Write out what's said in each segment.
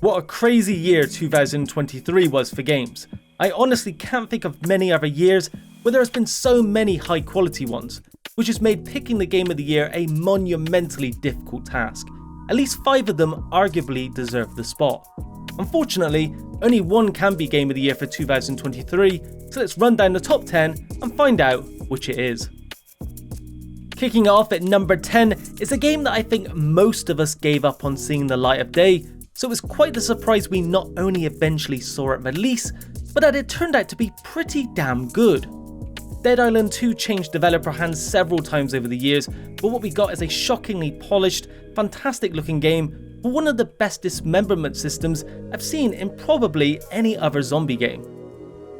What a crazy year 2023 was for games. I honestly can't think of many other years where there has been so many high quality ones, which has made picking the game of the year a monumentally difficult task. At least 5 of them arguably deserve the spot. Unfortunately, only one can be game of the year for 2023, so let's run down the top 10 and find out which it is. Kicking off at number 10 is a game that I think most of us gave up on seeing the light of day, so it was quite the surprise we not only eventually saw it release, but that it turned out to be pretty damn good. Dead Island 2 changed developer hands several times over the years, but what we got is a shockingly polished, fantastic looking game with one of the best dismemberment systems I've seen in probably any other zombie game.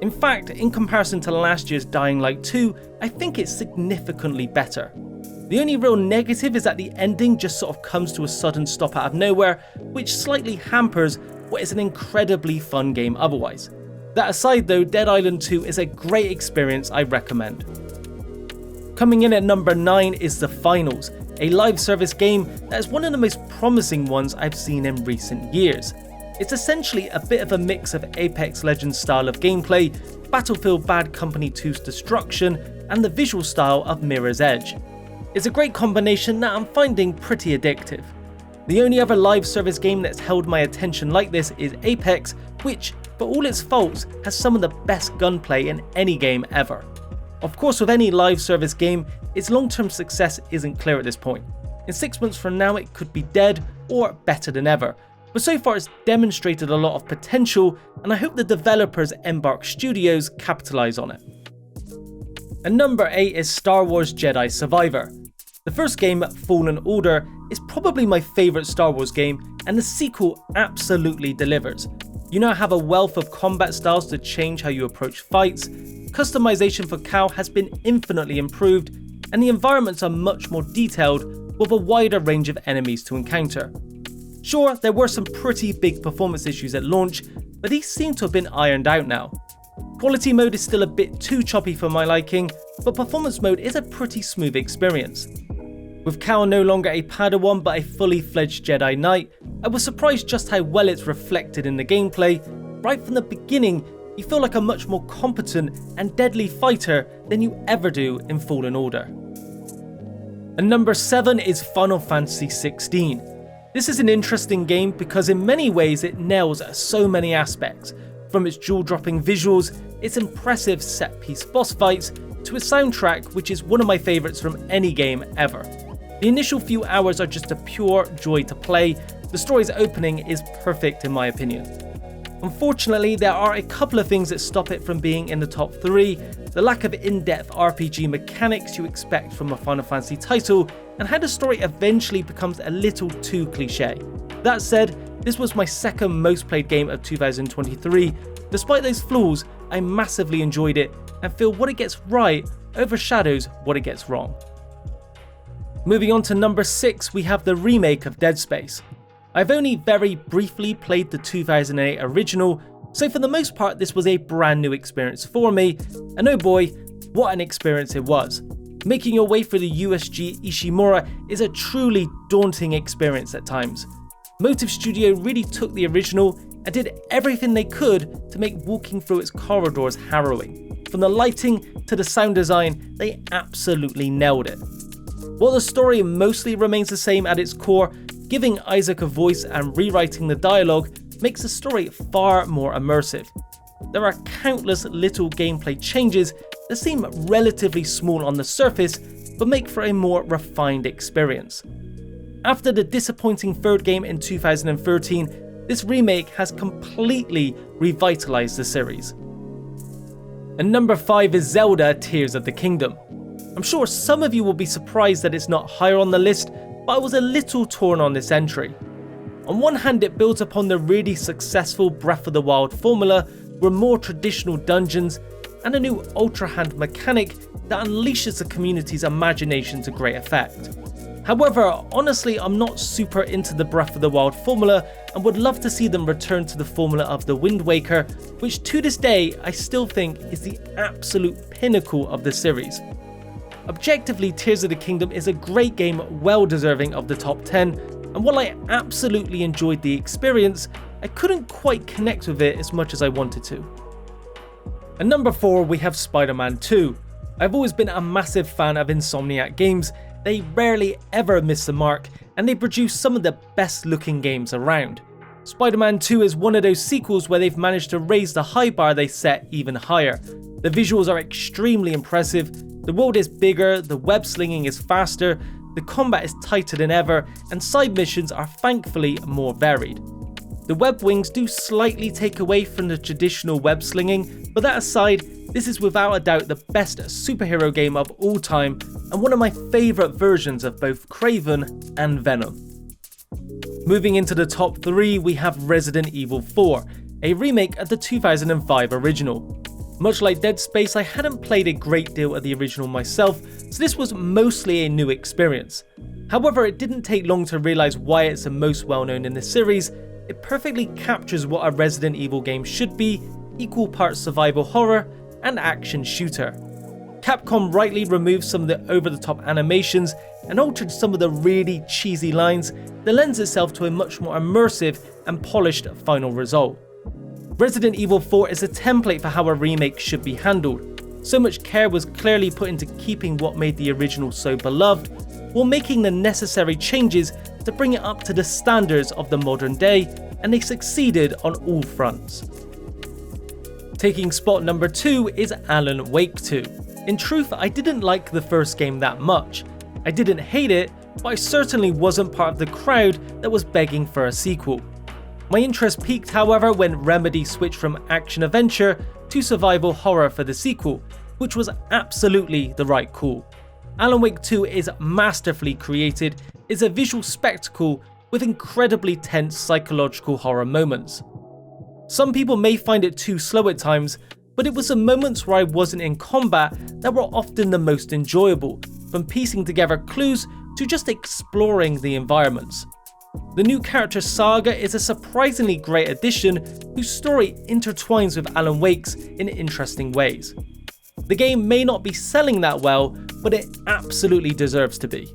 In fact, in comparison to last year's Dying Light 2, I think it's significantly better. The only real negative is that the ending just sort of comes to a sudden stop out of nowhere, which slightly hampers what is an incredibly fun game otherwise. That aside though, Dead Island 2 is a great experience I recommend. Coming in at number 9 is The Finals, a live service game that is one of the most promising ones I've seen in recent years. It's essentially a bit of a mix of Apex Legends style of gameplay, Battlefield Bad Company 2's destruction, and the visual style of Mirror's Edge. It's a great combination that I'm finding pretty addictive. The only other live service game that's held my attention like this is Apex, which, for all its faults, has some of the best gunplay in any game ever. Of course, with any live service game, its long-term success isn't clear at this point. In 6 months from now it could be dead or better than ever, but so far it's demonstrated a lot of potential and I hope the developers Embark Studios capitalise on it. And number 8 is Star Wars Jedi Survivor. The first game, Fallen Order, is probably my favourite Star Wars game, and the sequel absolutely delivers. You now have a wealth of combat styles to change how you approach fights, customization for Cal has been infinitely improved, and the environments are much more detailed with a wider range of enemies to encounter. Sure, there were some pretty big performance issues at launch, but these seem to have been ironed out now. Quality mode is still a bit too choppy for my liking, but performance mode is a pretty smooth experience. With Cal no longer a Padawan but a fully fledged Jedi Knight, I was surprised just how well it's reflected in the gameplay. Right from the beginning, you feel like a much more competent and deadly fighter than you ever do in Fallen Order. And number 7 is Final Fantasy XVI. This is an interesting game because in many ways it nails so many aspects, from its jaw-dropping visuals, its impressive set-piece boss fights, to its soundtrack, which is one of my favourites from any game ever. The initial few hours are just a pure joy to play. The story's opening is perfect in my opinion. Unfortunately, there are a couple of things that stop it from being in the top 3, the lack of in-depth RPG mechanics you expect from a Final Fantasy title, and how the story eventually becomes a little too cliché. That said, this was my second most played game of 2023. Despite those flaws, I massively enjoyed it and feel what it gets right overshadows what it gets wrong. Moving on to number 6, we have the remake of Dead Space. I've only very briefly played the 2008 original, so for the most part this was a brand new experience for me, and oh boy, what an experience it was. Making your way through the USG Ishimura is a truly daunting experience at times. Motive Studio really took the original and did everything they could to make walking through its corridors harrowing. From the lighting to the sound design, they absolutely nailed it. While the story mostly remains the same at its core, giving Isaac a voice and rewriting the dialogue makes the story far more immersive. There are countless little gameplay changes that seem relatively small on the surface, but make for a more refined experience. After the disappointing third game in 2013, this remake has completely revitalized the series. And number 5 is Zelda Tears of the Kingdom. I'm sure some of you will be surprised that it's not higher on the list, but I was a little torn on this entry. On one hand, it builds upon the really successful Breath of the Wild formula with more traditional dungeons and a new Ultra Hand mechanic that unleashes the community's imagination to great effect. However, honestly, I'm not super into the Breath of the Wild formula and would love to see them return to the formula of the Wind Waker, which to this day I still think is the absolute pinnacle of the series. Objectively, Tears of the Kingdom is a great game well deserving of the top 10, and while I absolutely enjoyed the experience, I couldn't quite connect with it as much as I wanted to. At number 4 we have Spider-Man 2. I've always been a massive fan of Insomniac games. They rarely ever miss the mark, and they produce some of the best looking games around. Spider-Man 2 is one of those sequels where they've managed to raise the high bar they set even higher. The visuals are extremely impressive, the world is bigger, the web slinging is faster, the combat is tighter than ever, and side missions are thankfully more varied. The web wings do slightly take away from the traditional web slinging, but that aside, this is without a doubt the best superhero game of all time and one of my favourite versions of both Kraven and Venom. Moving into the top 3 we have Resident Evil 4, a remake of the 2005 original. Much like Dead Space, I hadn't played a great deal of the original myself, so this was mostly a new experience. However, it didn't take long to realise why it's the most well known in the series. It perfectly captures what a Resident Evil game should be, equal parts survival horror and action shooter. Capcom rightly removed some of the over-the-top animations and altered some of the really cheesy lines that lends itself to a much more immersive and polished final result. Resident Evil 4 is a template for how a remake should be handled. So much care was clearly put into keeping what made the original so beloved, while making the necessary changes to bring it up to the standards of the modern day, and they succeeded on all fronts. Taking spot number 2 is Alan Wake 2. In truth, I didn't like the first game that much. I didn't hate it, but I certainly wasn't part of the crowd that was begging for a sequel. My interest peaked, however, when Remedy switched from action-adventure to survival horror for the sequel, which was absolutely the right call. Alan Wake 2 is masterfully created, is a visual spectacle with incredibly tense psychological horror moments. Some people may find it too slow at times, but it was the moments where I wasn't in combat that were often the most enjoyable, from piecing together clues to just exploring the environments. The new character Saga is a surprisingly great addition whose story intertwines with Alan Wake's in interesting ways. The game may not be selling that well, but it absolutely deserves to be.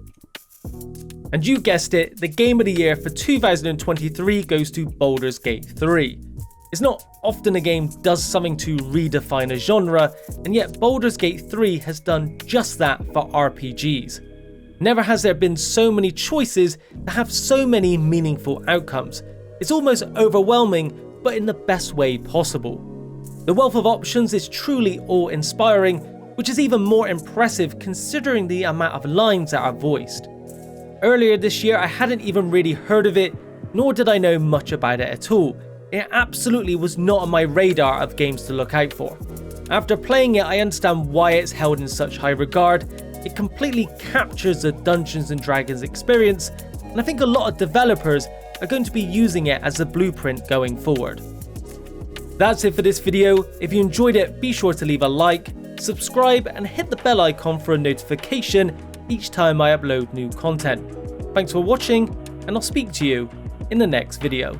And you guessed it, the game of the year for 2023 goes to Baldur's Gate 3. It's not often a game does something to redefine a genre, and yet Baldur's Gate 3 has done just that for RPGs. Never has there been so many choices that have so many meaningful outcomes. It's almost overwhelming, but in the best way possible. The wealth of options is truly awe-inspiring, which is even more impressive considering the amount of lines that are voiced. Earlier this year I hadn't even really heard of it, nor did I know much about it at all. It absolutely was not on my radar of games to look out for. After playing it, I understand why it's held in such high regard. It completely captures the Dungeons & Dragons experience, and I think a lot of developers are going to be using it as a blueprint going forward. That's it for this video. If you enjoyed it, be sure to leave a like, subscribe and hit the bell icon for a notification each time I upload new content. Thanks for watching, and I'll speak to you in the next video.